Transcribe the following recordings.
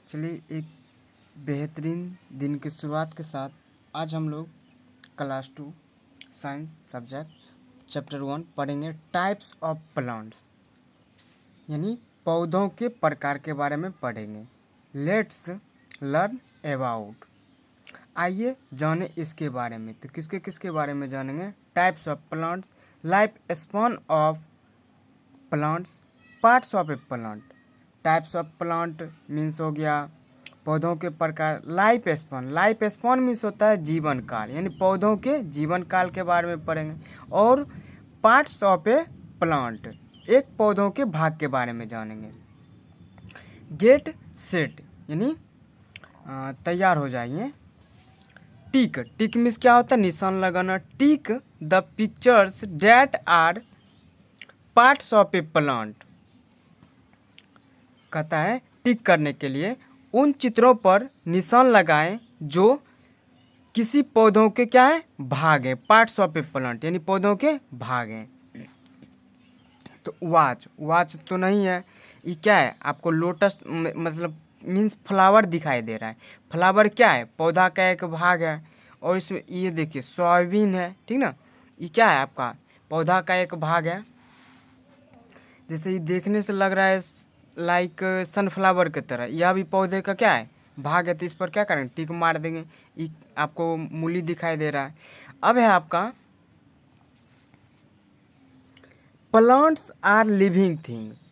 चलिए एक बेहतरीन दिन की शुरुआत के साथ आज हम लोग क्लास 2 साइंस सब्जेक्ट चैप्टर 1 पढ़ेंगे टाइप्स ऑफ प्लांट्स यानी पौधों के प्रकार के बारे में पढ़ेंगे। Let's learn about. आइए जाने इसके बारे में। तो किसके किसके बारे में जानेंगे? Types of plants, life span of plants, parts of a plant. Types of plant means हो गया पौधों के प्रकार। लाइफ स्पैन मीन्स होता है जीवन काल, यानी पौधों के जीवन काल के बारे में पढ़ेंगे। और पार्ट्स ऑफ ए प्लांट, एक पौधों के भाग के बारे में जानेंगे। गेट सेट यानी तैयार हो जाइए। टिक, टिक मीन्स क्या होता है? निशान लगाना। Tick the pictures that are parts of a plant. कहता है टिक करने के लिए उन चित्रों पर निशान लगाएं जो किसी पौधों के क्या है? भाग है। पार्ट्स ऑफ ए प्लांट यानी पौधों के भाग हैं। तो वाच तो नहीं है, ये क्या है? आपको लोटस मतलब मीन्स फ्लावर दिखाई दे रहा है। फ्लावर क्या है? पौधा का एक भाग है। और इसमें ये देखिए सोयाबीन है, ठीक ना? ये क्या है? आपका पौधा का एक भाग है। जैसे ये देखने से लग रहा है लाइक सनफ्लावर की तरह, यह भी पौधे का क्या है? भाग है। तो इस पर क्या करेंगे? टिक मार देंगे। ये आपको मूली दिखाई दे रहा है। अब है आपका प्लांट्स आर लिविंग थिंग्स।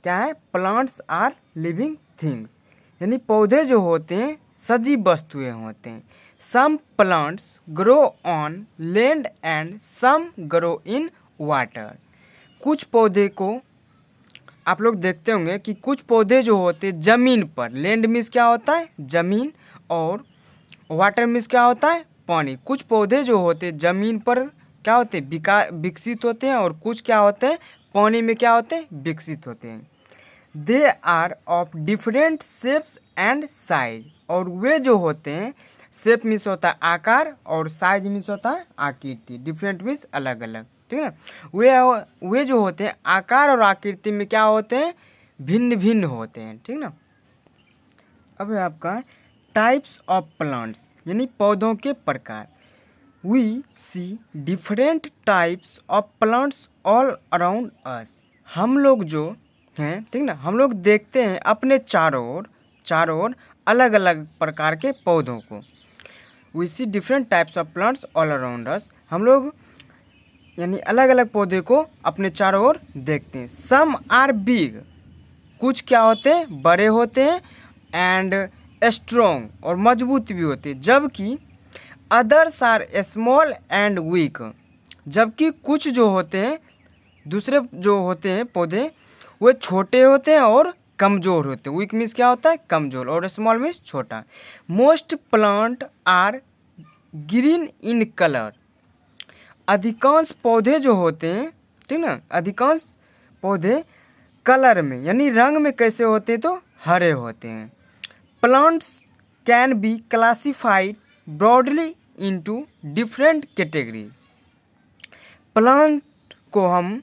क्या है? प्लांट्स आर लिविंग थिंग्स यानी पौधे जो होते हैं सजीव वस्तुएं होते हैं। Some plants grow on land and some grow in water. कुछ पौधे को आप लोग देखते होंगे कि कुछ पौधे जो होते हैं ज़मीन पर, लैंड मीन्स क्या होता है? ज़मीन, और वाटर मीन्स क्या होता है? पानी। कुछ पौधे जो होते हैं ज़मीन पर क्या होते हैं? विकसित होते हैं, और कुछ क्या होते हैं? पानी में क्या होते हैं? विकसित होते हैं। They are of different shapes and size. और वे जो होते हैं, शेप मीन्स होता है आकार, और साइज मीन्स होता है आकृति। डिफरेंट मीन्स अलग अलग, ठीक है। वे जो होते हैं आकार और आकृति में क्या होते हैं? भिन्न भिन्न होते हैं, ठीक ना। अब है आपका टाइप्स ऑफ प्लांट्स यानी पौधों के प्रकार। We see different types of plants all around us. हम लोग जो हैं, ठीक ना, हम लोग देखते हैं अपने चारों ओर अलग अलग प्रकार के पौधों को। We see different types of plants all around us. हम लोग यानी अलग अलग पौधे को अपने चारों ओर देखते हैं। सम आर बिग, कुछ क्या होते हैं? बड़े होते हैं। एंड स्ट्रॉन्ग, और मजबूत भी होते हैं। जबकि others are small and weak, जबकि कुछ जो होते हैं, दूसरे जो होते हैं पौधे, वो छोटे होते हैं और कमज़ोर होते हैं। वीक मीन्स क्या होता है? कमज़ोर, और स्मॉल मीन्स छोटा। Most plant are green in colour. अधिकांश पौधे जो होते हैं, ठीक ना, अधिकांश पौधे कलर में यानी रंग में कैसे होते हैं? तो हरे होते हैं। Plants can be classified broadly into different category. Plant को हम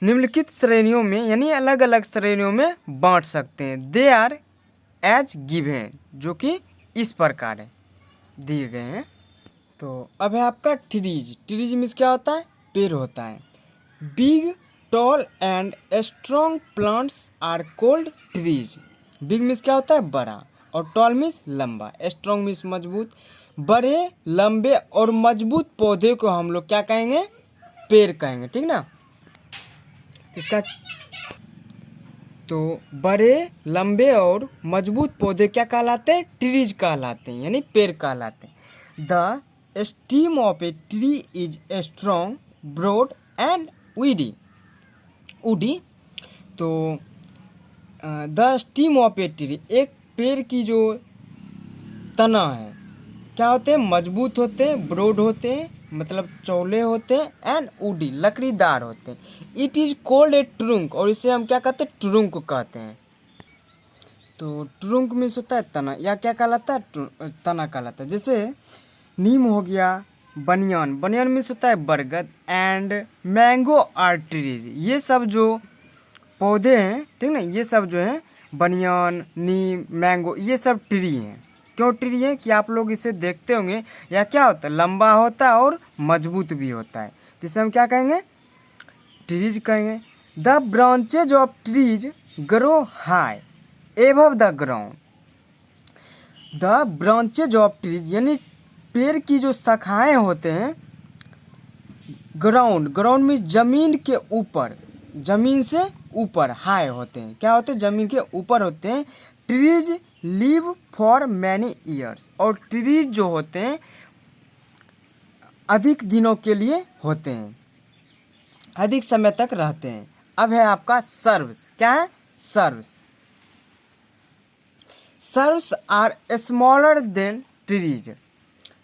निम्नलिखित श्रेणियों में यानी अलग अलग श्रेणियों में बांट सकते हैं। दे आर एज गिवन, जो कि इस प्रकार है, दिए गए हैं। तो अब है आपका ट्रीज। ट्रीज मीन्स क्या होता है? पेड़ होता है। Big, tall and strong plants are called trees. Big means क्या होता है? बड़ा, और टॉल मीन्स लंबा, स्ट्रॉन्ग मीन्स मजबूत। बड़े, लंबे और मजबूत पौधे को हम लोग क्या कहेंगे? पेड़ कहेंगे, ठीक ना। इसका तो बड़े, लंबे और मजबूत पौधे क्या कहलाते हैं? ट्रीज कहलाते हैं, यानी पेड़ कहलाते हैं। The stem of a tree is strong, broad and woody. तो the stem of a tree, एक पेड़ की जो तना है, क्या होते हैं? मजबूत होते हैं, ब्रॉड होते हैं मतलब चौले होते हैं, एंड वुडी लकड़ीदार होते हैं। It is called a trunk, और इसे हम क्या कहते हैं? ट्रुंक कहते हैं। तो ट्रुंक मीन्स होता है तना, या क्या कहलाता है? तना कहलाता है। जैसे नीम हो गया, बनियान मीन्स होता है बरगद, एंड मैंगो आर ट्रीज। ये सब जो पौधे हैं, ठीक ना, ये सब जो हैं बनियान, नीम, मैंगो, ये सब ट्री हैं। क्यों ट्री है कि आप लोग इसे देखते होंगे, या क्या होता है, लंबा होता है और मजबूत भी होता है, तो इसे हम क्या कहेंगे, ट्रीज कहेंगे। The branches of trees grow high above the ground. The branches of trees यानी पेड़ की जो शाखाएं होते हैं, ग्राउंड में जमीन के ऊपर, जमीन से ऊपर हाई होते हैं, क्या होते हैं, जमीन के ऊपर होते हैं। Trees live for many years, और ट्रीज जो होते हैं अधिक दिनों के लिए होते हैं, अधिक समय तक रहते हैं। अब है आपका सर्व्स, क्या है, shrubs. Shrubs are smaller than trees.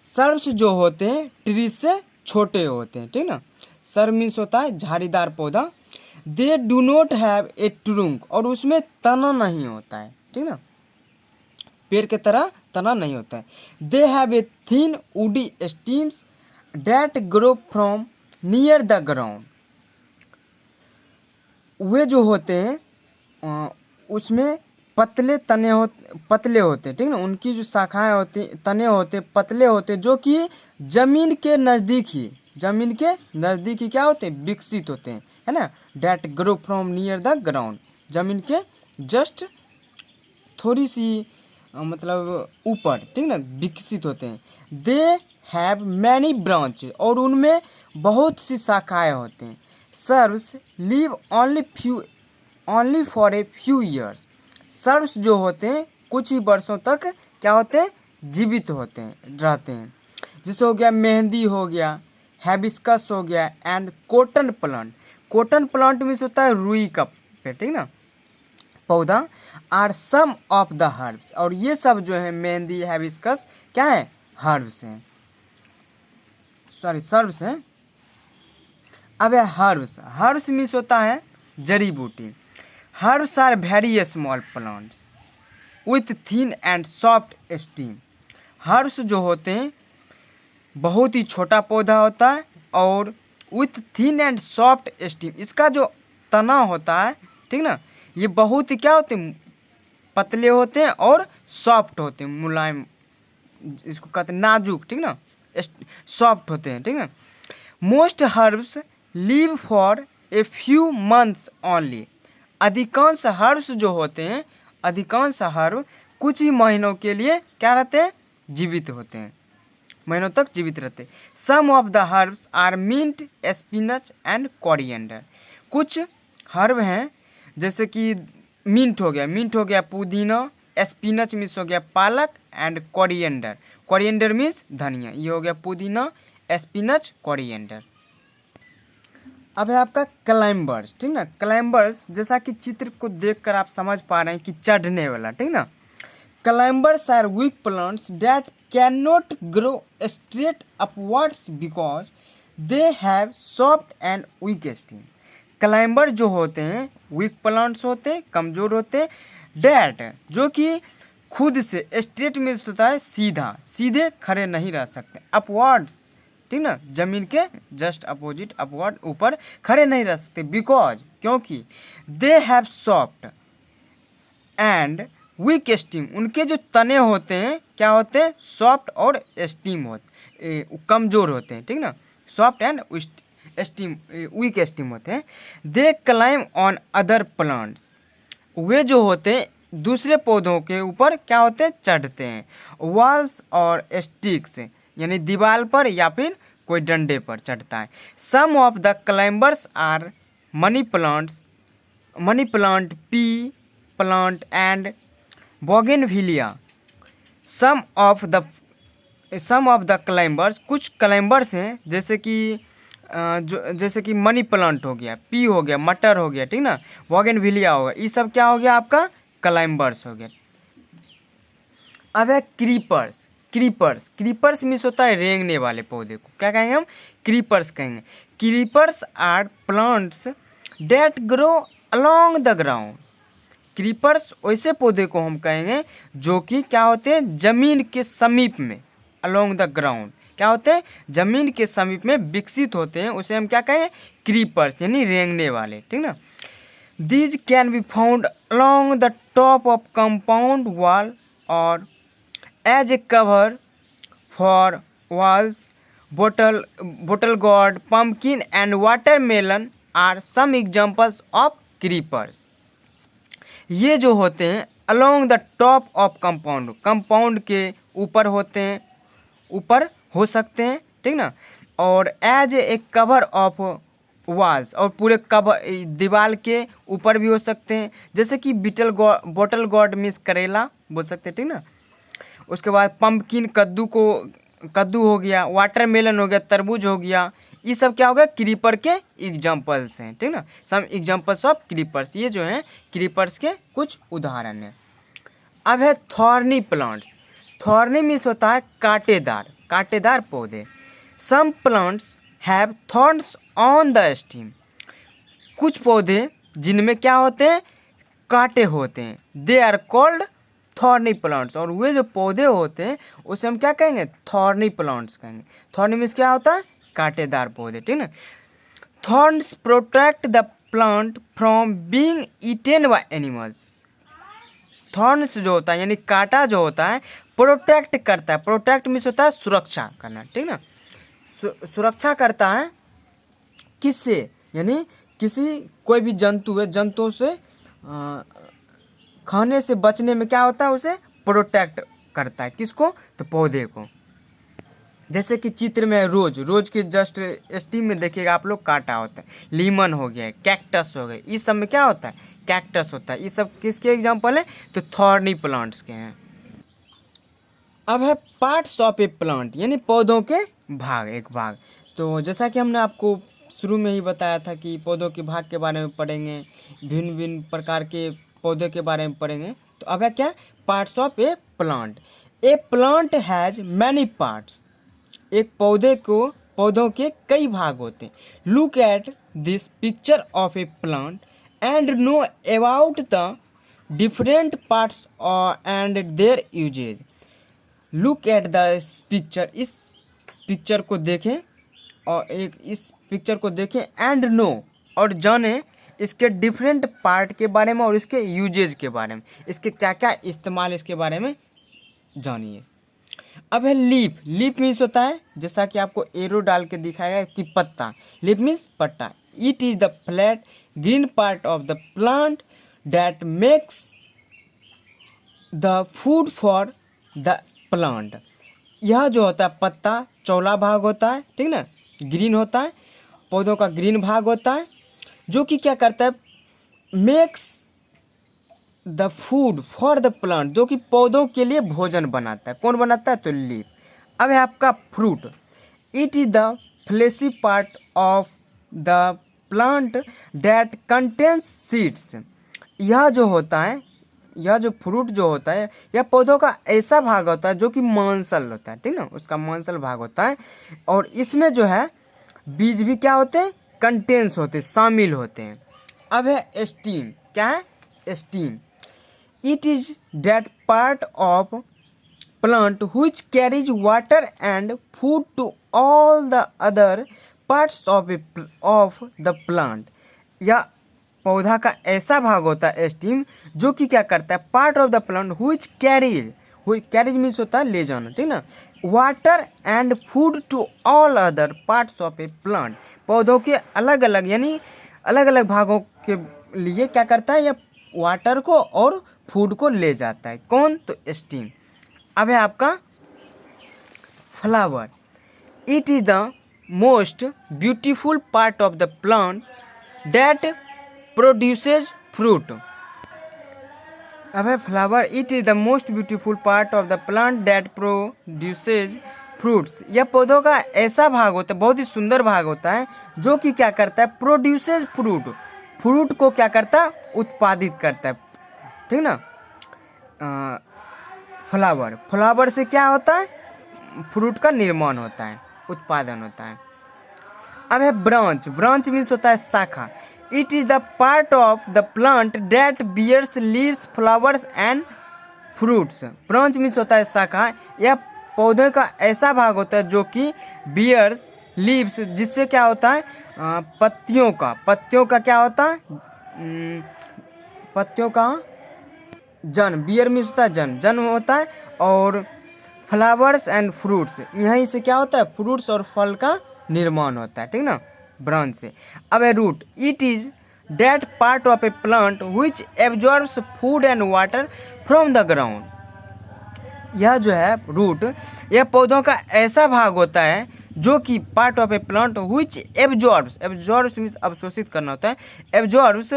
Shrubs जो होते हैं ट्रीज से छोटे होते हैं, ठीक ना। सर्व मीन्स होता है झाड़ीदार पौधा। They do not have a trunk, और उसमें तना नहीं होता है, ठीक ना, पेड़ के तरह तना नहीं होता है। They have a thin woody stems that grow from near the ground. वे जो होते हैं उसमें पतले तने पतले होते हैं, ठीक ना, उनकी जो शाखाएं होती, तने होते, पतले होते, जो कि जमीन के नज़दीक ही क्या होते हैं, विकसित होते हैं, है ना। That grow from near the ground, जमीन के जस्ट थोड़ी सी मतलब ऊपर, ठीक ना, विकसित होते हैं। दे हैव मैनी ब्रांच, और उनमें बहुत सी शाखाएं होते हैं। Serves live only for a few years. Serves जो होते हैं कुछ ही वर्षों तक क्या होते हैं, जीवित होते हैं, रहते हैं। जैसे हो गया मेहंदी, हो गया हैबिस्कस, हो गया and cotton plant. Cotton plant means होता है रुई का पेड़, ठीक ना, पौधा। Are some of the herbs, और ये सब जो है मेहंदी, हैबिस्कस क्या है, हर्ब्स हैं, सॉरी सर्व्स हैं। अब है हर्ब्स। हर्ब्स मीन्स होता है जड़ी बूटी। Herbs are very small plants with thin and soft stem. Herbs जो होते हैं बहुत ही छोटा पौधा होता है और with thin and soft steam, इसका जो तना होता है, ठीक ना, ये बहुत ही क्या होते हैं, पतले होते हैं और सॉफ्ट होते हैं, मुलायम, इसको कहते हैं नाजुक, ठीक ना, सॉफ्ट होते हैं, ठीक ना। Most herbs live for a few months only. अधिकांश हर्ब्स जो होते हैं, अधिकांश हर्ब कुछ ही महीनों के लिए क्या रहते हैं, जीवित होते हैं, महीनों तक जीवित रहते हैं। Some of the herbs are mint, spinach and coriander. कुछ हर्ब हैं जैसे कि मिंट हो गया पुदीना, स्पिनच मीन्स हो गया पालक, एंड कोरिएंडर, कोरिएंडर मीन्स धनिया। ये हो गया पुदीना, स्पिनच, कोरिएंडर। अब है आपका क्लाइंबर्स, ठीक ना। क्लाइंबर्स जैसा कि चित्र को देखकर आप समझ पा रहे हैं कि चढ़ने वाला, ठीक ना। Climbers are weak plants that can not grow straight upwards because they have soft and weak stem. Climber जो होते हैं वीक प्लांट्स होते हैं, कमजोर होते हैं। डैट जो कि खुद से, स्ट्रेट मीन्स होता है सीधा, सीधे खड़े नहीं रह सकते। अपवर्ड्स, ठीक ना, जमीन के जस्ट अपोजिट, अपवर्ड, ऊपर खड़े नहीं रह सकते। बिकॉज क्योंकि they have soft and weak stem, उनके जो तने होते हैं क्या होते हैं, सॉफ्ट और स्टीम होते, कमजोर होते हैं, ठीक ना, soft and stem, weak stem होते हैं। They climb on other plants, वे जो होते हैं दूसरे पौधों के ऊपर क्या होते हैं, चढ़ते हैं। वॉल्स और स्टिक्स यानी दीवार पर या फिर कोई डंडे पर चढ़ता है। Some of the climbers are money plants, pea plant and bougainvillea. Some of the climbers, कुछ क्लाइंबर्स हैं जैसे कि मनी प्लांट हो गया, पी हो गया, मटर हो गया, ठीक ना, बोगेनविलिया हो गया, ये सब क्या हो गया आपका, क्लाइंबर्स हो गया। अब है क्रीपर्स मीन्स होता है रेंगने वाले पौधे को क्या कहेंगे हम, क्रीपर्स कहेंगे। Creepers are plants that grow along the ground. Creepers वैसे पौधे को हम कहेंगे जो कि क्या होते हैं, जमीन के समीप में, अलोंग द ग्राउंड क्या होते हैं, जमीन के समीप में विकसित होते हैं, उसे हम क्या कहेंगे, क्रीपर्स यानी रेंगने वाले, ठीक ना। These can be found along the top of compound wall or as a cover for walls. Bottle gourd, pumpkin and watermelon are some examples of creepers. ये जो होते हैं along the top of compound, compound के ऊपर होते हैं, ऊपर हो सकते हैं, ठीक ना, और as a cover of walls, और पूरे कवर दीवार के ऊपर भी हो सकते हैं, जैसे कि बॉटल गॉर्ड मीन्स करेला बोल सकते हैं, ठीक ना। उसके बाद पंपकिन कद्दू हो गया, वाटरमेलन हो गया, तरबूज हो गया, ये सब क्या हो गया क्रीपर के एग्जाम्पल्स हैं, ठीक ना, सम एग्जाम्पल्स ऑफ क्रीपर्स। ये जो हैं क्रीपर्स के कुछ उदाहरण हैं। अब है थॉर्नी प्लांट्स। थॉर्नी मीन्स होता है कांटेदार पौधे। Some plants have thorns on the stem. कुछ पौधे जिनमें क्या होते हैं कांटे होते हैं, they are called thorny plants. और वे जो पौधे होते हैं उसे हम क्या कहेंगे थॉर्नी प्लांट्स कहेंगे। थॉर्नी मीन्स क्या होता है कांटेदार पौधे, ठीक ना। Thorns protect the plant from being eaten by animals. Thorns जो होता है यानी कांटा जो होता है प्रोटेक्ट करता है। प्रोटेक्ट मीन्स होता है सुरक्षा करना, ठीक ना, सुरक्षा करता है किससे, यानी कोई भी जंतु है, जंतुओं से खाने से बचने में क्या होता है उसे प्रोटेक्ट करता है। किसको, तो पौधे को। जैसे कि चित्र में रोज के जस्ट स्टीम में देखिएगा आप लोग कांटा होता है। लीमन हो गया, कैक्टस हो गए, इस सब में क्या होता है कैक्टस होता है। ये सब किसके एग्जाम्पल है, तो थॉर्नी प्लांट्स के हैं। अब है पार्ट्स ऑफ ए प्लांट, यानी पौधों के एक भाग। तो जैसा कि हमने आपको शुरू में ही बताया था कि पौधों के भाग के बारे में पढ़ेंगे, भिन्न भिन्न प्रकार के पौधे के बारे में पढ़ेंगे। तो अब है क्या parts of a plant. A plant has many parts. एक पौधों के कई भाग होते हैं। Look at this picture of a plant and know about the different parts and their uses. Look at the picture, इस पिक्चर को देखें और इस पिक्चर को देखें एंड नो, और जानें इसके डिफरेंट पार्ट के बारे में और इसके यूजेज के बारे में, इसके क्या क्या इस्तेमाल इसके बारे में जानिए। अब है लीफ मीन्स होता है जैसा कि आपको एरो डाल के दिखाएगा कि पत्ता। लीफ मीन्स पत्ता। It is the flat green part of the plant that makes the food for the plant. यह जो होता है पत्ता चौड़ा भाग होता है, ठीक ना, ग्रीन होता है, पौधों का ग्रीन भाग होता है, जो कि क्या करता है makes the food for the plant, जो कि पौधों के लिए भोजन बनाता है। कौन बनाता है, तो लीफ। अब है आपका fruit. It is the fleshy part of the plant that contains seeds. यह जो फ्रूट जो होता है यह पौधों का ऐसा भाग होता है जो कि मांसल होता है, ठीक ना, उसका मांसल भाग होता है, और इसमें जो है बीज भी क्या होते हैं कंटेंस होते हैं, शामिल होते हैं। अब है स्टीम। क्या है stem. It is that part of plant which carries water and food to all the other parts of the plant. या पौधा का ऐसा भाग होता है स्टीम जो कि क्या करता है part of the plant which carries means होता है ले जाना, ठीक ना, water and food to all other parts of a plant. पौधों के अलग अलग भागों के लिए क्या करता है, यह वाटर को और फूड को ले जाता है। कौन, तो स्टीम। अब है आपका flower. It is the most beautiful part of the plant that produces fruit. अब है flower. It is the most beautiful part of the plant that produces fruits. यह पौधों का ऐसा भाग होता है, बहुत ही सुंदर भाग होता है, जो कि क्या करता है प्रोड्यूसेज फ्रूट को क्या करता है उत्पादित करता है, ठीक ना। फ्लावर से क्या होता है फ्रूट का निर्माण होता है, उत्पादन होता है। अब है ब्रांच मीन्स होता है शाखा। It is the part of the plant that bears leaves flowers and fruits. Branch means होता है शाखा। यह पौधे का ऐसा भाग होता है जो कि बियर्स लीव्स, जिससे क्या होता है पत्तियों का क्या होता है पत्तियों का जन्म, बियर मीन्स होता है जन्म होता है, और फ्लावर्स एंड फ्रूट्स, यहीं से क्या होता है, फ्रूट्स और फल का निर्माण होता है, ठीक ना, ब्रांच से। अब है root, it is that part of a plant which absorbs food and water from the ground. यह जो है रूट, यह पौधों का ऐसा भाग होता है जो कि part of a plant which absorbs means अवशोषित करना होता है, एब्जॉर्ब्स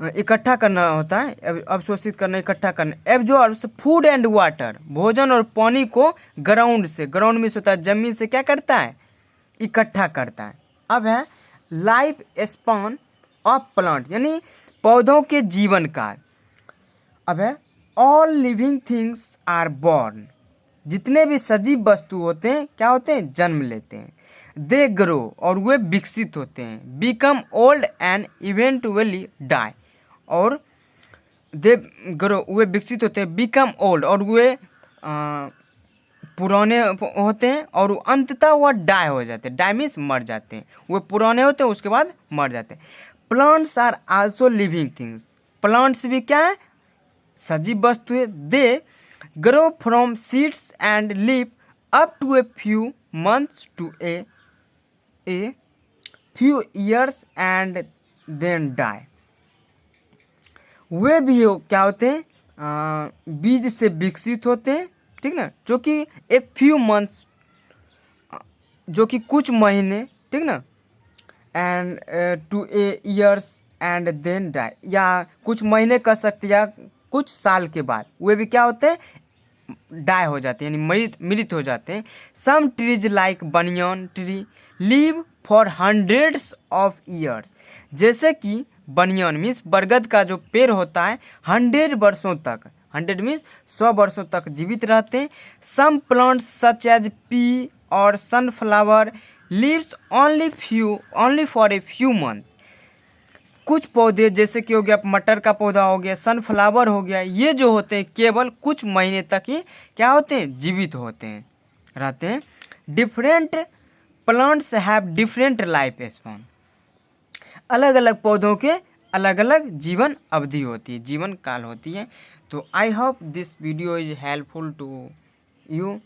इकट्ठा करना होता है, अवशोषित करना, इकट्ठा करना, एब्जॉर्ब्स फूड एंड वाटर, भोजन और पानी को ग्राउंड से, ग्राउंड में होता है जमीन से, क्या करता है, इकट्ठा करता है। अब है लाइफ स्पान ऑफ प्लांट, यानी पौधों के जीवन काल। अब है all living things are born, जितने भी सजीव वस्तु होते हैं क्या होते हैं, जन्म लेते हैं। दे ग्रो, और वे विकसित होते हैं। बिकम ओल्ड एंड इवेंटुअली डाई, और दे ग्रो, वे विकसित होते हैं, बिकम ओल्ड, और वे पुराने होते हैं, और अंततः वह डाई हो जाते हैं, डाई मीन्स मर जाते हैं, वे पुराने होते हैं उसके बाद मर जाते हैं। Plants are also living things, plants भी क्या है, सजीव वस्तुएं। They grow from seeds and live up to a few months to a few years and then die. वे भी क्या होते हैं, बीज से विकसित होते हैं, ठीक ना, जो कि ए फ्यू मंथ्स, जो कि कुछ महीने, ठीक ना, and two a years and then die, या कुछ महीने कर सकते, या कुछ साल के बाद वे भी क्या होते हैं, डाई हो जाते हैं, यानी मृत हो जाते हैं। Some trees like banyan tree live for hundreds of years, जैसे कि बनियान मीन्स बरगद का जो पेड़ होता है 100 वर्षों तक, 100 मीन्स 100 वर्षों तक जीवित रहते हैं। Some plants such as pea और sunflower lives only for a few months, कुछ पौधे जैसे कि हो गया मटर का पौधा हो गया, सनफ्लावर हो गया, ये जो होते हैं केवल कुछ महीने तक ही क्या होते हैं, जीवित होते हैं, रहते हैं। Different plants have different life span, अलग अलग पौधों के अलग अलग जीवन अवधि होती है, जीवन काल होती है। तो I hope this video is helpful to you,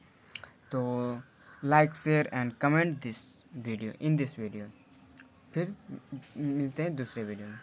तो like share and comment this video in this video. फिर मिलते हैं दूसरे वीडियो में।